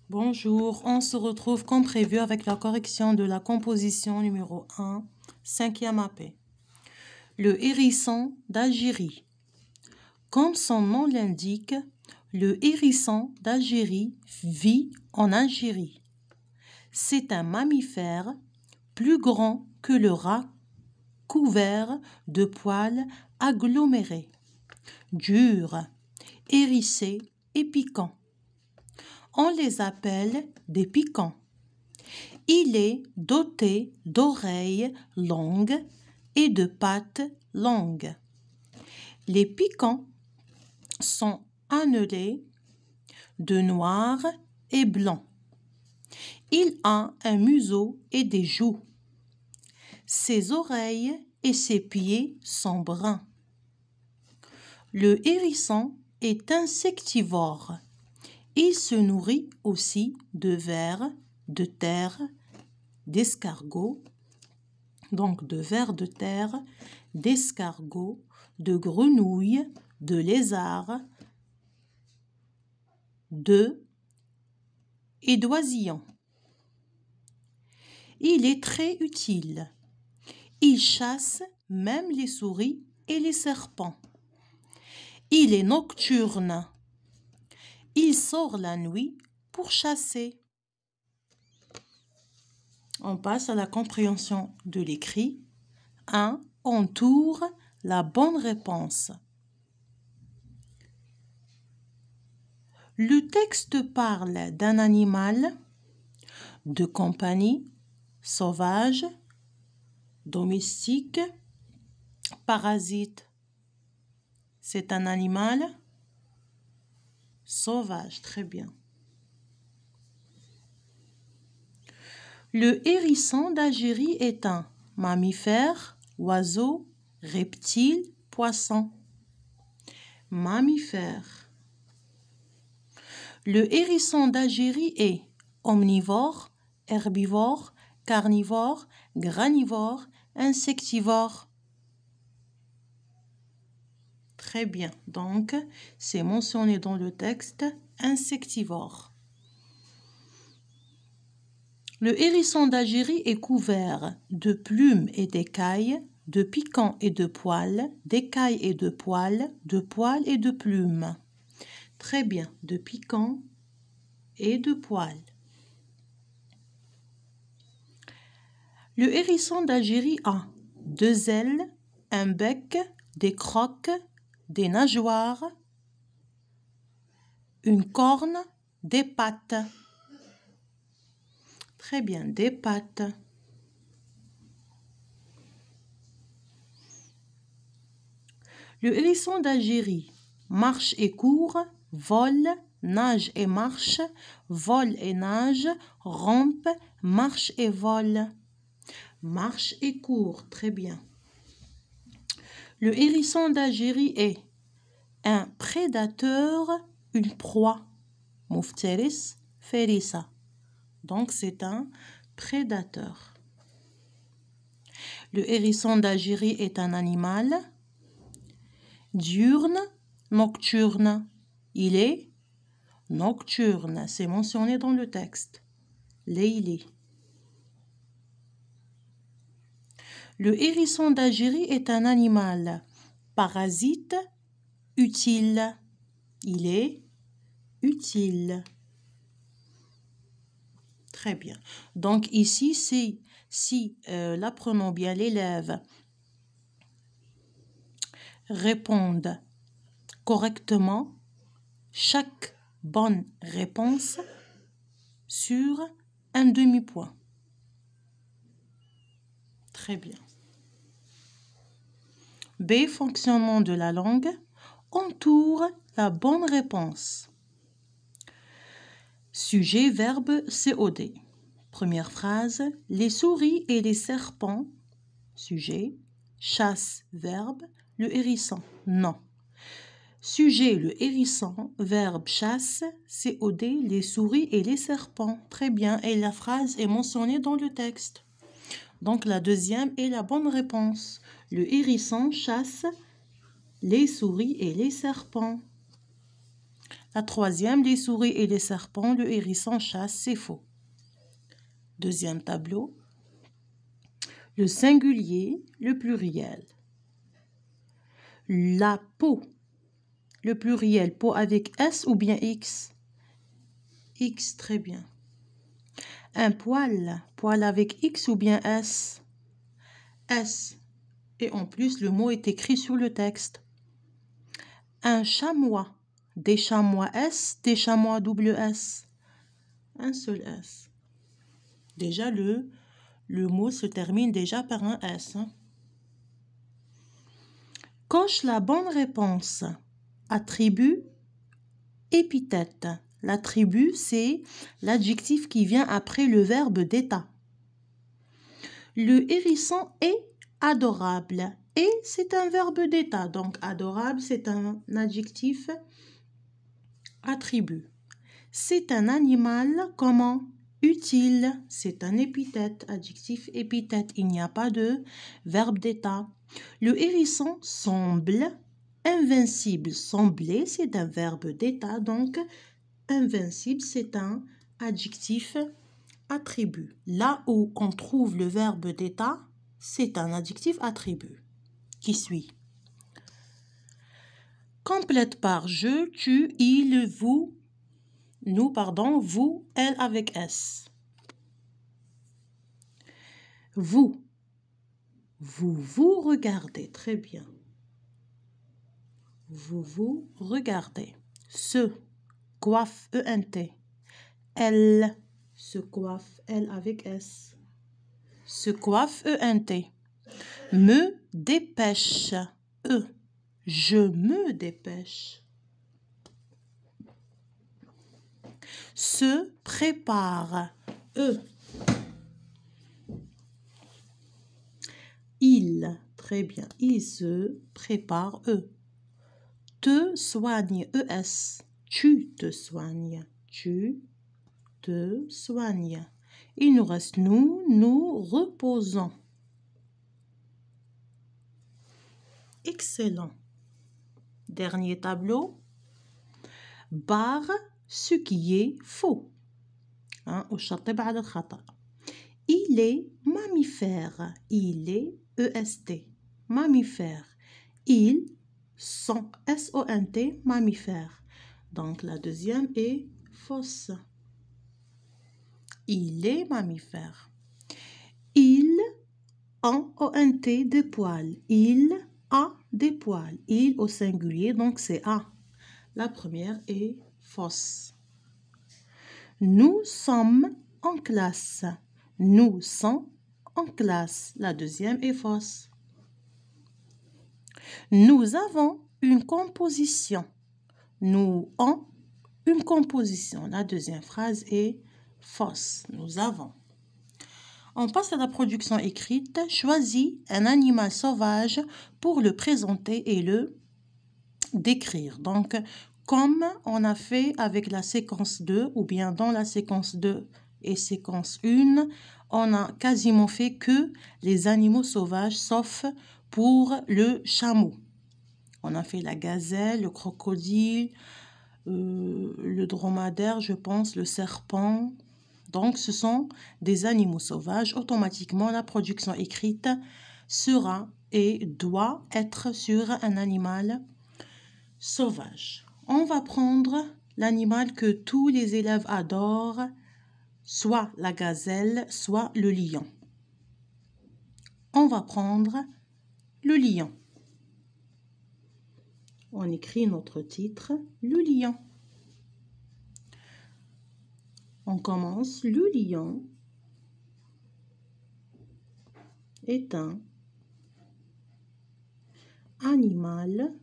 Bonjour, on se retrouve comme prévu avec la correction de la composition numéro 1, 5e AP. Le hérisson d'Algérie. Comme son nom l'indique, le hérisson d'Algérie vit en Algérie. C'est un mammifère plus grand que le rat, couvert de poils agglomérés, durs, hérissés et piquants. On les appelle des piquants. Il est doté d'oreilles longues et de pattes longues. Les piquants sont annelés de noir et blanc. Il a un museau et des joues. Ses oreilles et ses pieds sont bruns. Le hérisson est insectivore. Il se nourrit aussi de vers de terre, d'escargots, donc de vers de terre, d'escargots, de grenouilles, de lézards, d'œufs et d'oisillons. Il est très utile. Il chasse même les souris et les serpents. Il est nocturne. Il sort la nuit pour chasser. On passe à la compréhension de l'écrit. 1. Entoure la bonne réponse. Le texte parle d'un animal de compagnie, sauvage, domestique, parasite. C'est un animal sauvage, très bien. Le hérisson d'Algérie est un mammifère, oiseau, reptile, poisson. Mammifère. Le hérisson d'Algérie est omnivore, herbivore, carnivore, granivore, insectivore. Très bien. Donc, c'est mentionné dans le texte insectivore. Le hérisson d'Algérie est couvert de plumes et d'écailles, de piquants et de poils, d'écailles et de poils et de plumes. Très bien, de piquants et de poils. Le hérisson d'Algérie a 2 ailes, un bec, des crocs, des nageoires, une corne, des pattes. Très bien, des pattes. Le hérisson d'Algérie marche et court, vole, nage et marche, vole et nage, rampe, marche et vole. Marche et court, très bien. Le hérisson d'Algérie est un prédateur, une proie. Mufteris ferissa. Donc c'est un prédateur. Le hérisson d'Algérie est un animal diurne, nocturne. Il est nocturne, c'est mentionné dans le texte. Leili. Le hérisson d'Algérie est un animal parasite, utile. Il est utile. Très bien. Donc ici, si l'apprenant bien, l'élève répondent correctement chaque bonne réponse sur un demi-point. Très bien. B. Fonctionnement de la langue. Entoure la bonne réponse. Sujet, verbe, COD. Première phrase. Les souris et les serpents. Sujet. Chasse, verbe. Le hérisson. Non. Sujet, le hérisson. Verbe, chasse. COD, les souris et les serpents. Très bien. Et la phrase est mentionnée dans le texte. Donc la deuxième est la bonne réponse. Le hérisson chasse les souris et les serpents. La troisième, les souris et les serpents, le hérisson chasse, c'est faux. Deuxième tableau. Le singulier, le pluriel. La peau, le pluriel, peau avec S ou bien X? X, très bien. Un poil, poil avec X ou bien S? S. Et en plus, le mot est écrit sur le texte. Un chamois, des chamois S, des chamois double S. Un seul S. Déjà, le mot se termine déjà par un S. Coche la bonne réponse. Attribut, épithète. L'attribut, c'est l'adjectif qui vient après le verbe d'état. Le hérisson est adorable. Et c'est un verbe d'état. Donc, adorable, c'est un adjectif attribut. C'est un animal, comment? Utile. C'est un épithète, adjectif épithète. Il n'y a pas de verbe d'état. Le hérisson semble invincible. Sembler, c'est un verbe d'état. Donc, invincible, c'est un adjectif attribut. Là où on trouve le verbe d'état, c'est un adjectif attribut. Qui suit? Complète par je, tu, il, vous, nous, pardon, vous, elle avec S. Vous. Vous regardez. Très bien. Vous regardez. Se coiffe, E-N-T. Elle se coiffe, elle avec S. Se coiffe, E-N-T. Me dépêche, E. Je me dépêche. Se prépare, E. Il, très bien, il se prépare, E. Te soigne, E-S. Tu te soignes, tu te soignes. Il nous reste nous reposons. Excellent. Dernier tableau. Barre ce qui est faux. Il est mammifère. Il est EST. Mammifère. Ils sont SONT mammifères. Donc la deuxième est fausse. Il est mammifère. Ils ont ONT des poils. Il a des poils. Il au singulier, donc c'est A. La première est fausse. Nous sommes en classe. Nous sommes en classe. La deuxième est fausse. Nous avons une composition. Nous avons une composition. La deuxième phrase est fausse. Nous avons. On passe à la production écrite. Choisis un animal sauvage pour le présenter et le décrire. Donc, comme on a fait avec la séquence 2 ou bien dans la séquence 2 et séquence 1, on a quasiment fait que les animaux sauvages sauf pour le chameau. On a fait la gazelle, le crocodile, le dromadaire, je pense, le serpent. Donc, ce sont des animaux sauvages. Automatiquement, la production écrite sera et doit être sur un animal sauvage. On va prendre l'animal que tous les élèves adorent, soit la gazelle, soit le lion. On va prendre le lion. On écrit notre titre, le lion. On commence. Le lion est un animal,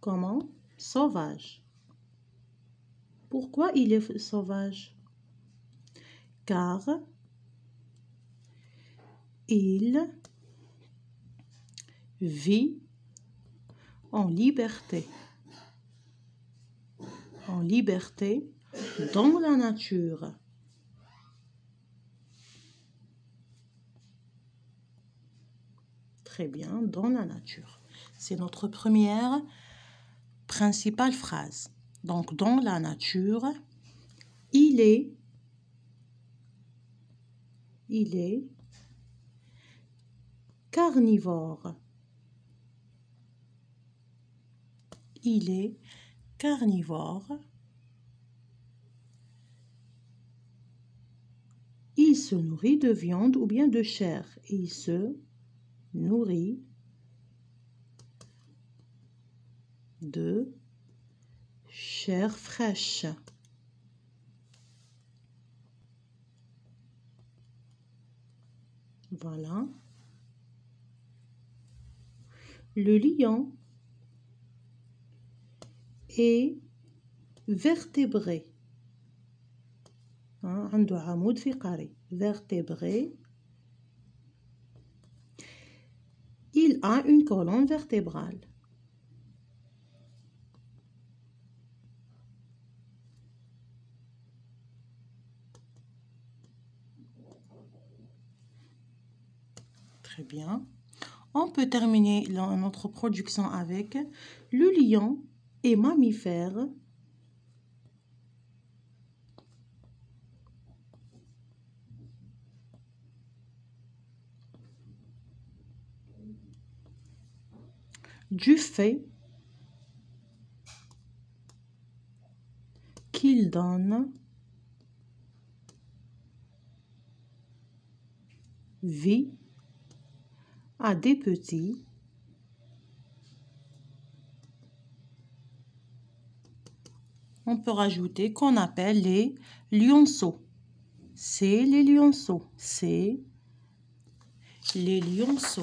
comment? Sauvage. Pourquoi il est sauvage? Car il vit en liberté. En liberté dans la nature. Très bien, dans la nature. C'est notre première Principale phrase. Donc, dans la nature, il est carnivore. Il est carnivore. Il se nourrit de viande ou bien de chair. Il se nourrit de chair fraîche. Voilà. Le lion est vertébré. عنده عمود فقري. Vertébré. Il a une colonne vertébrale. Très bien. On peut terminer notre production avec le lion est mammifère. Du fait qu'il donne vie à des petits on peut rajouter qu'on appelle les lionceaux. C'est les lionceaux. C'est les lionceaux.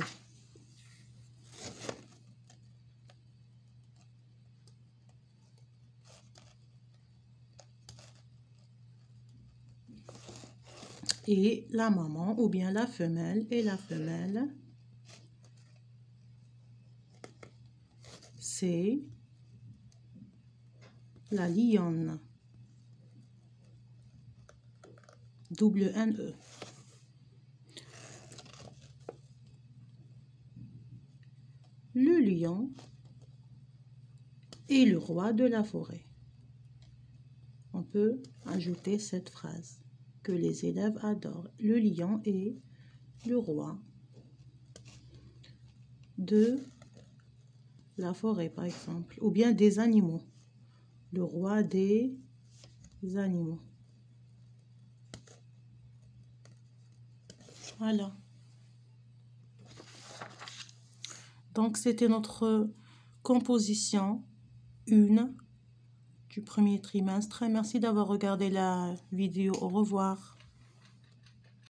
Et la maman ou bien la femelle et la femelle, c'est la lionne. Double N-E. Le lion est le roi de la forêt. On peut ajouter cette phrase que les élèves adorent. Le lion est le roi de la forêt, par exemple, ou bien des animaux. Le roi des animaux. Voilà. Donc, c'était notre composition 1 du premier trimestre. Merci d'avoir regardé la vidéo. Au revoir.